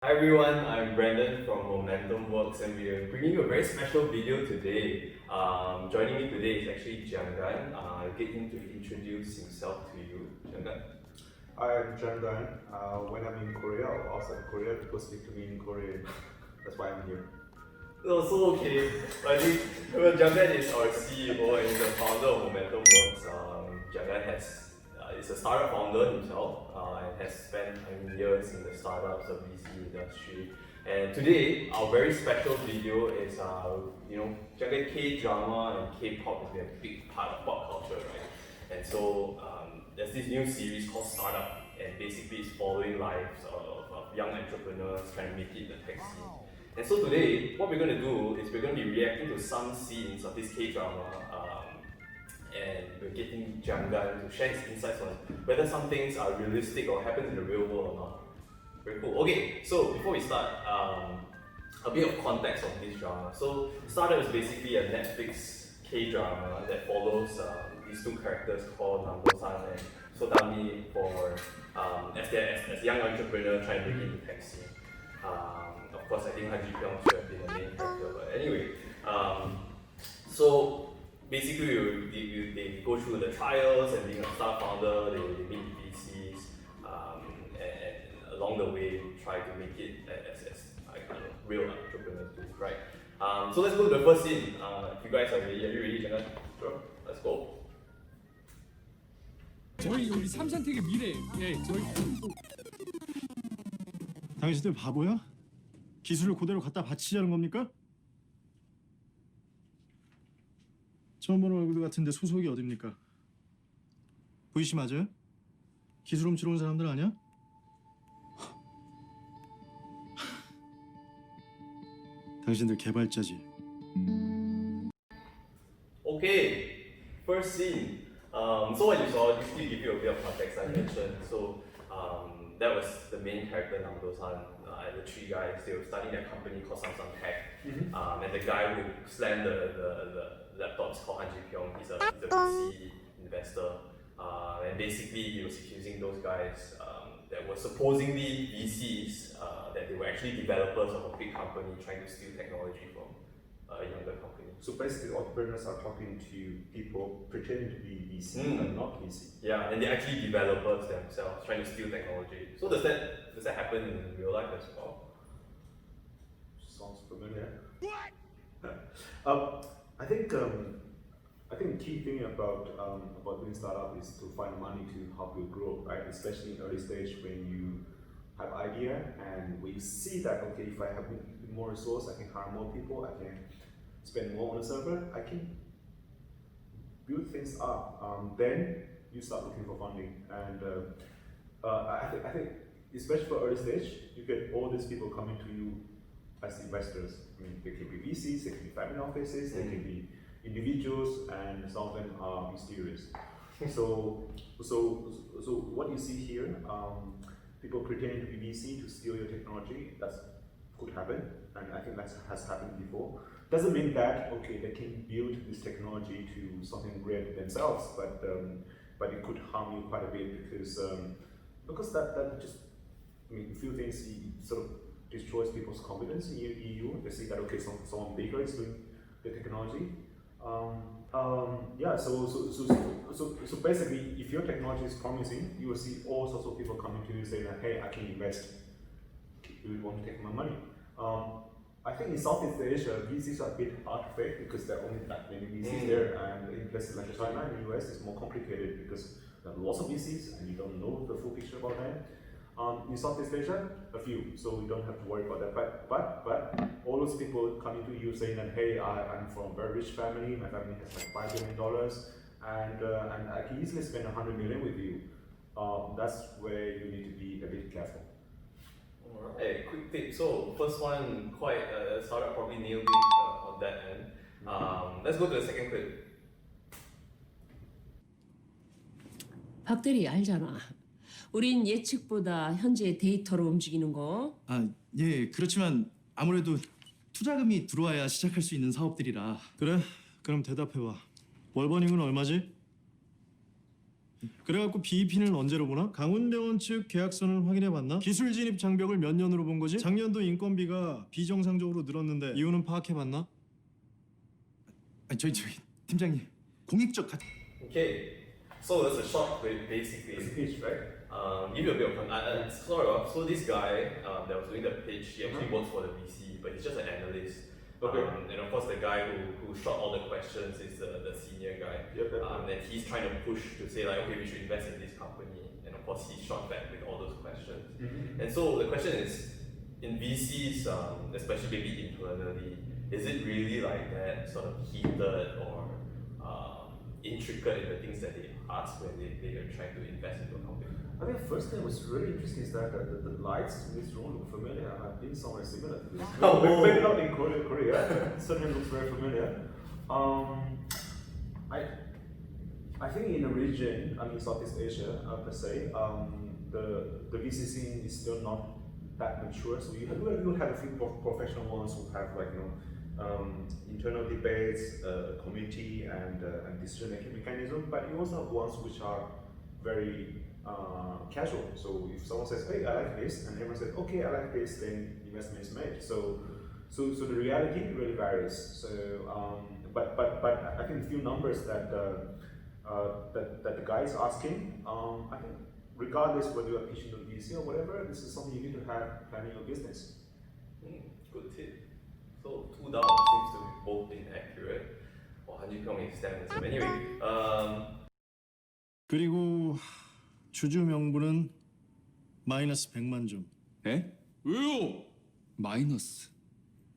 Hi everyone, I'm Brandon from Momentum Works and we are bringing you a very special video today. Joining me today is actually Jiangan. I'll get him to introduce himself to you. Jiangan. I'm Chandan. When I'm in Korea or outside Korea, people speak to me in Korean. That's why I'm here. Also okay, I think Jiangan is our CEO and he's the founder of Momentum Works. Jiangan is a startup founder himself and has spent years in the startups of VC industry. And today, our very special video is, Jiangan K-drama and K-pop has been a big part of pop culture, right? And so there's this new series called Startup, and basically it's following lives of young entrepreneurs trying to make it in the tech scene. And so today, what we're going to do is we're going to be reacting to some scenes of this K-drama, and we're getting Jiangan to share his insights on whether some things are realistic or happen in the real world or not. Very cool. Okay, so before we start, a bit of context on this drama. So Startup is basically a Netflix K-drama that follows these two characters called Namdo-san and Sotami as young entrepreneurs trying to get into tech scene. Of course, I think Han Ji Pyong should have been the main character, but anyway. So basically, they go through the trials and being a startup founder, they meet VCs, and along the way try to make it as real entrepreneurs do, right? So let's go to the first scene. If you guys are ready, Jangan? Sure, let's go. 우리 삼산택의 미래, 저희 당신들 바보야? 기술을 그대로 갖다 바치자는 겁니까? 처음 보는 얼굴 같은데 소속이 어딥니까? VC 맞아요? 기술 훔치러 온 사람들 아니야? 당신들 개발자지. Okay, first scene. So what you saw, just to give you a bit of context, I mentioned. So that was the main character, Namdo-san, and the three guys. They were starting their company called Samsung Tech, and the guy who slammed the laptops called Han Ji Pyong. He's a VC investor, and basically he was accusing those guys that were supposedly VCs that they were actually developers of a big company trying to steal technology from a younger company. So basically, entrepreneurs are talking to people pretending to be VC but not VC. Yeah, and they're actually developers themselves trying to steal technology. So does that happen in real life as well? Sounds familiar. What? I think the key thing about doing startup is to find money to help you grow, right? Especially in early stage when you have idea and when you see that okay, if I have more resource, I can hire more people, I can spend more on the server, I can build things up. Then you start looking for funding, and I think especially for early stage, you get all these people coming to you as investors. I mean, they can be VCs, they can be family offices, they can be individuals, and some of them are mysterious. So what you see here, people pretending to be VC to steal your technology, that could happen, and I think that has happened before. Doesn't mean that okay they can build this technology to something great themselves, but it could harm you quite a bit because that just, I mean, a few things sort of destroys people's confidence in you. They see that okay, someone bigger is doing the technology. Yeah, so basically, if your technology is promising, you will see all sorts of people coming to you saying that hey, I can invest. Do you want to take my money? I think in Southeast Asia, VCs are a bit hard to fake because there are only that many VCs there, and in places like China and the US, it's more complicated because there are lots of VCs and you don't know the full picture about them. In Southeast Asia, a few, so we don't have to worry about that. But all those people coming to you saying that hey, I'm from a very rich family, my family has like $5 billion, and I can easily spend $100 million with you. That's where you need to be a bit careful. Alright, quick tip. So first one, quite startup probably nailed it on that end. Let's go to the second clip. 박 대리 알잖아. 우린 예측보다 현재 데이터로 움직이는 거. 예, 그렇지만 아무래도 투자금이 들어와야 시작할 수 있는 사업들이라. 그래? 그럼 대답해봐. 월버닝은 얼마지? 그래갖고 BEP는 언제로 보나? 강훈병원 측 계약서는 확인해봤나? 기술 진입 장벽을 몇 년으로 본 거지? 작년도 인건비가 비정상적으로 늘었는데 이유는 파악해봤나? 저희 팀장님 공익적 가... Okay, so that's a short basically. It's a pitch, right? Give you a bit of sort of. So this guy that was doing the pitch, he actually works for the VC, but he's just an analyst. Okay. And of course, the guy who shot all the questions is the senior guy. Yep. And he's trying to push to say like, okay, we should invest in this company. And of course, he shot back with all those questions. Mm-hmm. And so the question is, in VCs, especially maybe internally, is it really like that sort of heated or intricate in the things that they ask when they are trying to invest into a company? I think first thing was really interesting is that the lights in this room look familiar. I've been somewhere similar to this. Oh. Maybe not in Korea. Certainly looks very familiar. I think in the region, I mean Southeast Asia per se, the VC scene is still not that mature. So you have a few professional ones who have like internal debates, committee, and decision-making mechanism. But you also have ones which are very casual. So if someone says, "Hey, I like this," and everyone says, "Okay, I like this," then investment is made. So the reality really varies. So but I think a few numbers that the guy is asking, I think regardless whether you are pitching to VC or whatever, this is something you need to have planning your business. Good tip. So 2 down seems to be both inaccurate. 한지평 is damn. So anyway, 그리고 주주 명부는 마이너스 100만 점. 에? 왜요? 마이너스.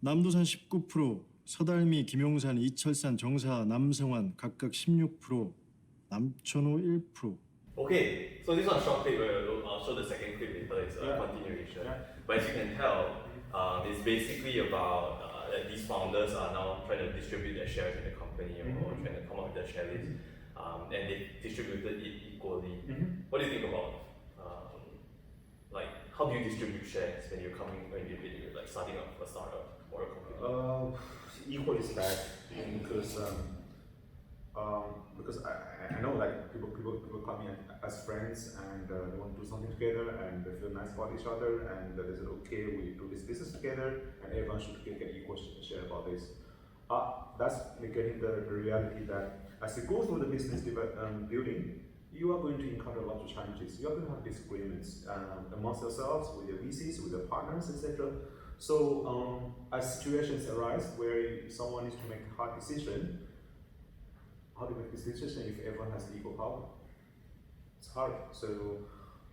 남도산 19%, 서달미, 김용산, 이철산, 정사, 남성환 각각 16%, 남천호 1%. okay, so this one short clip, I'll show the second clip later, it's a Yeah. continuation. Yeah. But as you can tell, it's basically about that these founders are now trying to distribute their shares in the company or trying to come up with their share list, and they distributed it equally. What do you think about, like, how do you distribute shares when you're like starting up a startup or a company? Equally stacked because I know like people come in as friends and they want to do something together and they feel nice about each other and they said okay, we do this business together and everyone should get equal share about this. That's getting the reality that as you go through the business building, you are going to encounter a lot of challenges. You are going to have disagreements amongst yourselves, with your VCs, with your partners, etc. So as situations arise where someone needs to make a hard decision, how do you make this decision if everyone has equal power? It's hard. So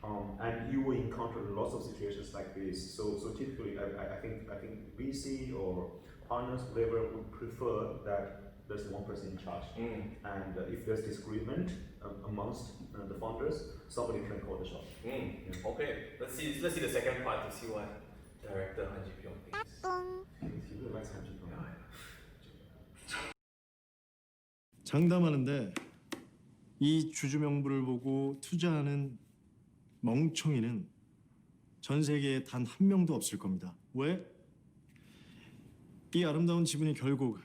and you will encounter lots of situations like this. So typically, I think VC or partners, whatever, would prefer that there's one person in charge. And if there's disagreement amongst the founders, somebody can call the shot. Okay, let's see the second part to see what director Han Ji-pyong thinks. He really likes Han Ji-pyong. 장담하는데 이 주주 명부를 보고 투자하는 멍청이는 전 세계에 단 한 명도 없을 겁니다. 왜? 이 아름다운 지분이 결국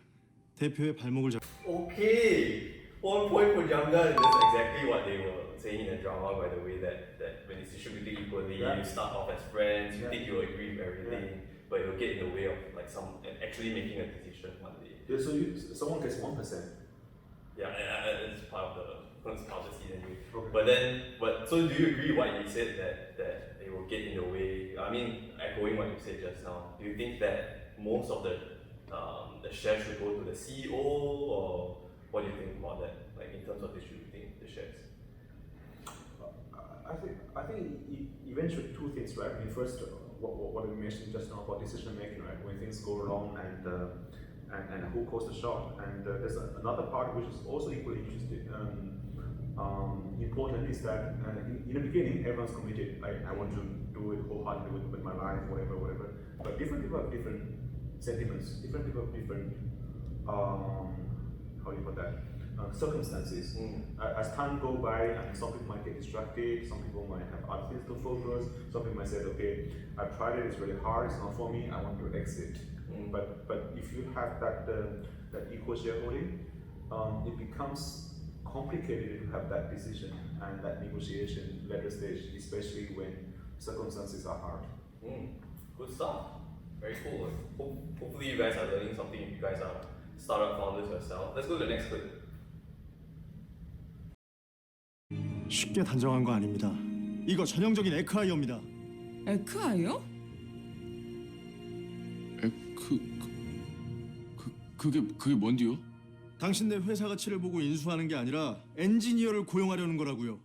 대표의 발목을 잡. Okay, 1 point for Jangda. That's exactly what they were saying in the drama, by the way, that when it's distributed equally, Yeah. you start off as friends, you Yeah. think you agree with everything, but it'll get in the way of like actually making a decision one day. Yeah, so someone gets 1%. Yeah, it's part of the scene anyway. Okay. But so do you agree what you said that it will get in the way? I mean, echoing what you said just now, do you think that most of the shares should go to the CEO, or what do you think about that? Like in terms of distributing the shares? I think eventually two things, right? I mean, first, what we mentioned just now about decision making, right? When things go wrong and who calls the shot, and there's another part which is also equally interesting, important is that in the beginning everyone's committed. I want to do it wholeheartedly with my life, whatever. But different people have different sentiments. Different people have different how do you put that? Circumstances. As time go by, I mean, some people might get distracted, some people might have other things to focus, some people might say, okay, I've tried it, it's really hard, it's not for me, I want to exit. But if you have that equal shareholding, it becomes complicated to have that decision and that negotiation later stage, especially when circumstances are hard. Good stuff. Very cool. Hopefully you guys are learning something if you guys are startup founders yourself. Let's go to the next clip. 쉽게 단정한 거 아닙니다. 이거 전형적인 에크하이어입니다. 에크하이어? 그게 뭔데요? 당신네 회사 가치를 보고 인수하는 게 아니라 엔지니어를 고용하려는 거라고요.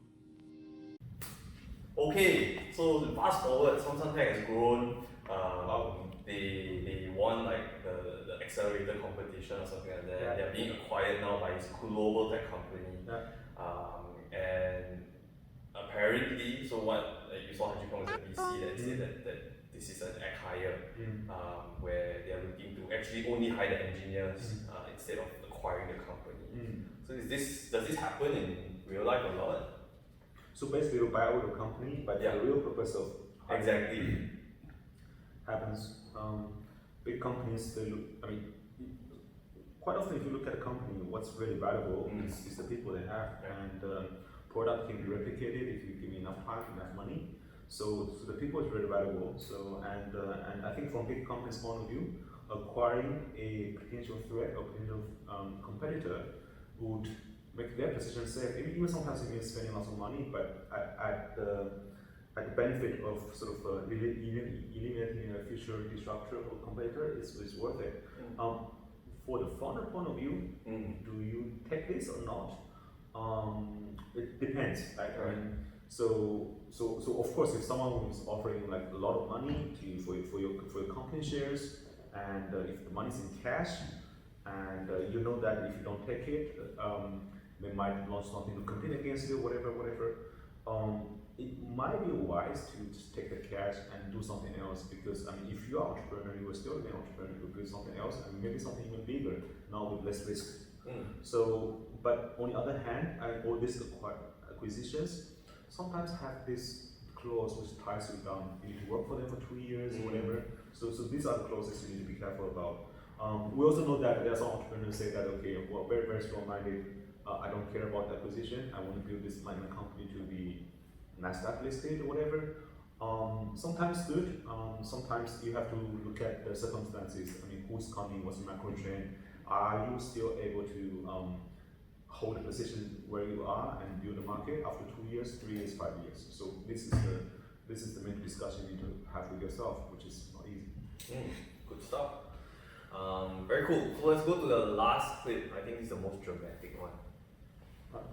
Okay, so fast forward, Samsung has grown. They won like the accelerator competition or something like that. Yeah. They're being acquired now by this global tech company. Yeah. And apparently, so what you saw Hajipong is a VC that said that this is an act hire, where they are looking to actually only hire the engineers instead of acquiring the company. So does this happen in real life a lot? So basically, you buy out a company, but Yeah. the real purpose of Exactly. happens. Big companies, they look. I mean, quite often, if you look at a company, what's really valuable is the people they have, Yeah. and product can be replicated if you give me enough time, enough money. So the people is really valuable. So and I think from big companies' point of view, acquiring a potential threat or potential competitor would make their position safe. Even sometimes it means spending lots of money, but at the benefit of sort of eliminating a future disruptor or competitor is worth it. For the founder point of view, do you take this or not? It depends, right? I mean, so of course, if someone is offering like a lot of money for your company shares, and if the money's in cash, and you know that if you don't take it, they might launch something to compete against you, whatever. It might be wise to just take the cash and do something else, because I mean, if you are an entrepreneur, you are still an entrepreneur, you do something else and maybe something even bigger now with less risk. So, but on the other hand, all these acquisitions sometimes have this clause which ties you down. You need to work for them for 2 years or whatever. So these are the clauses you need to be careful about. We also know that there are some entrepreneurs say that, okay, well, very, very strong-minded, I don't care about the acquisition, I want to build this my company to be NASDAQ listed or whatever. Sometimes good, sometimes you have to look at the circumstances. I mean, who's coming, what's the macro trend, are you still able to hold a position where you are and build a market after 2 years, 3 years, 5 years? So this is the main discussion you need to have with yourself, which is not easy. Good stuff. Very cool. So let's go to the last clip. I think it's the most dramatic one.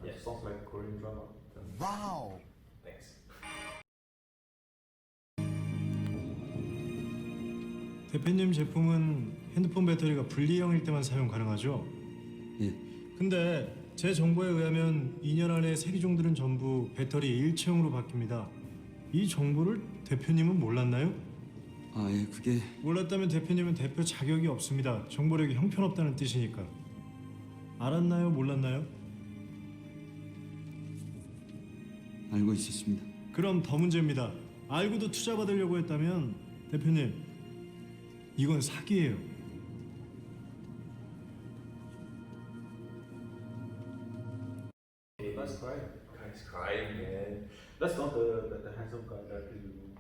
It sounds like Korean drama. Wow. Thanks. 대표님 제품은 핸드폰 배터리가 분리형일 때만 사용 가능하죠? 예. 근데 제 정보에 의하면 2년 안에 새 기종들은 전부 배터리 일체형으로 바뀝니다. 이 정보를 대표님은 몰랐나요? 예, 그게 몰랐다면 대표님은 대표 자격이 없습니다. 정보력이 형편없다는 뜻이니까. 알았나요? 몰랐나요? 알고 있었습니다. 그럼 더 문제입니다. 알고도 투자 받으려고 했다면 대표님, 이건 사기예요. Okay, let's try. Guy's crying, man. That's not the handsome guy that you.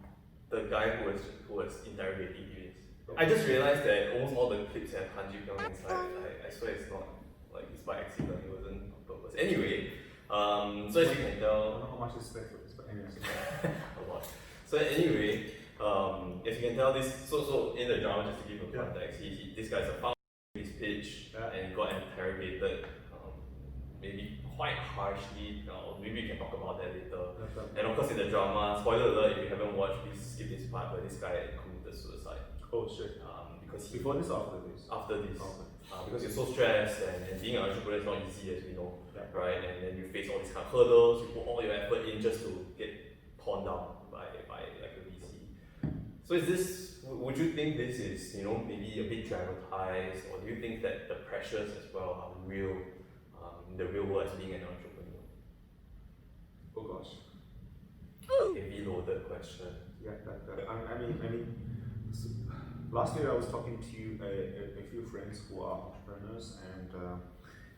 The guy who was interrogating you. I just realized that almost all the clips have Han Ji Pyong inside. I swear it's not like it's by accident. It wasn't on purpose. Anyway, so as you can I tell, don't know how much respect for this, but anyways. a lot. So anyway, as you can tell, this so in the drama, just to give a context, this guy's a founder of his pitch and got interrogated, maybe quite harshly. Maybe we can talk about that later. And of course, in the drama, spoiler alert, if you haven't watched, please skip this part. But this guy committed suicide Oh shit. because he Before this or after this? after this. Okay. Because you're so stressed and being an entrepreneur is not easy, as we know, Yeah. right? And then you face all these kind of hurdles, you put all your effort in just to get torn down by like a VC. So is this, would you think this is, maybe a bit dramatized, or do you think that the pressures as well are real in the real world as being an entrepreneur? Oh gosh. Heavy loaded question. Yeah, I mean, last year I was talking to a few friends who are entrepreneurs, and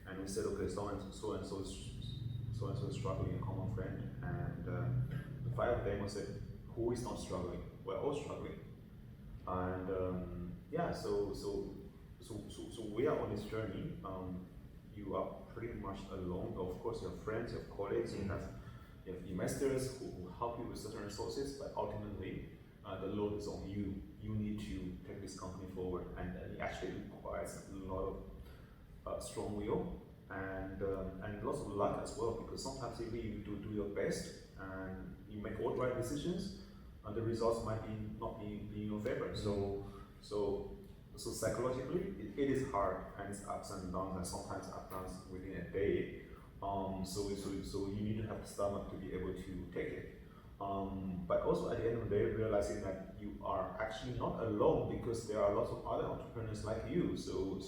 and we said, okay, so and so is struggling, a common friend, and the five of them we said, who is not struggling? We're all struggling, and yeah, so we are on this journey. You are pretty much alone. Of course, you have friends, you have colleagues, you have investors who help you with certain resources, but ultimately the load is on you. You need to take this company forward, and it actually requires a lot of strong will and lots of luck as well, because sometimes even you do your best and you make all the right decisions, and the results might not be in your favor. So psychologically, it is hard, and it's ups and downs, and sometimes ups and downs within a day. So you need to have the stomach to be able to take it. But also at the end of the day, realizing that you are actually not alone, because there are lots of other entrepreneurs like you. So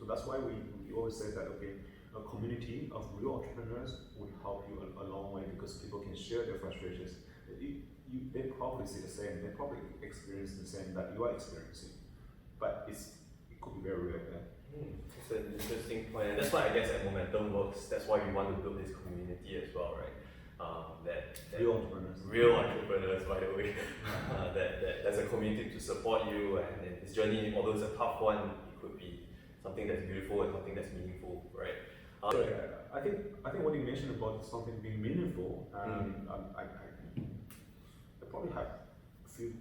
that's why we always say that, okay, a community of real entrepreneurs would help you a long way, because people can share their frustrations. They probably see the same, they probably experience the same that you are experiencing, but it could be very real. It's an interesting point, and that's why I guess at Momentum works. That's why we want to build this community as well, right? That real entrepreneurs, by the way, that there's a community to support you, and in this journey, although it's a tough one, it could be something that's beautiful and something that's meaningful, right? I think what you mentioned about something being meaningful, I probably have a few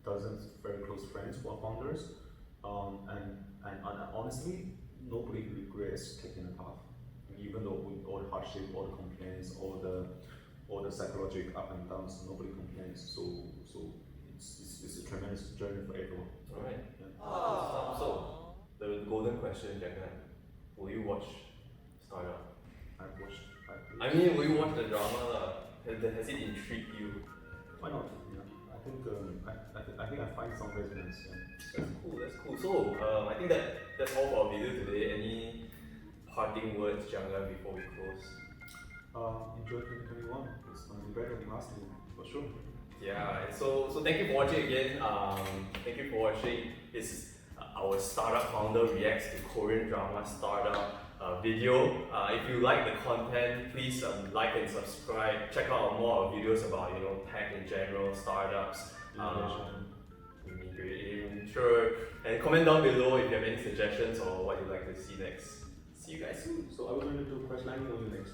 dozens very close friends who are founders, and honestly, nobody regrets taking the path, even though with all the hardship, all the complaints, all the psychological up and downs, nobody complains. So it's a tremendous journey for everyone. All right. Yeah. So the golden question, Jacqueline, will you watch Startup? I mean, will you watch the drama? Has it intrigued you? Why not? Yeah. I think I find some resonance. Yeah. That's cool. So I think that's all for our video today. Any parting words, Jiangan, before we close? Enjoy 2021. It's going to be better than last year, for sure. Yeah, and so thank you for watching again. Thank you for watching. It's our startup founder reacts to Korean drama startup video. If you like the content, please like and subscribe. Check out more of our videos about tech in general, startups, immigration, sure. And comment down below if you have any suggestions or what you'd like to see next. See you guys soon. So are we going to do crash landing on you next?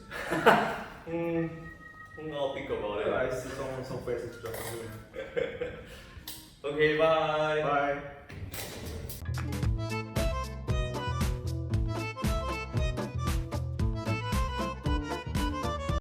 I'll think about it. I see some faces just Okay, bye. Bye.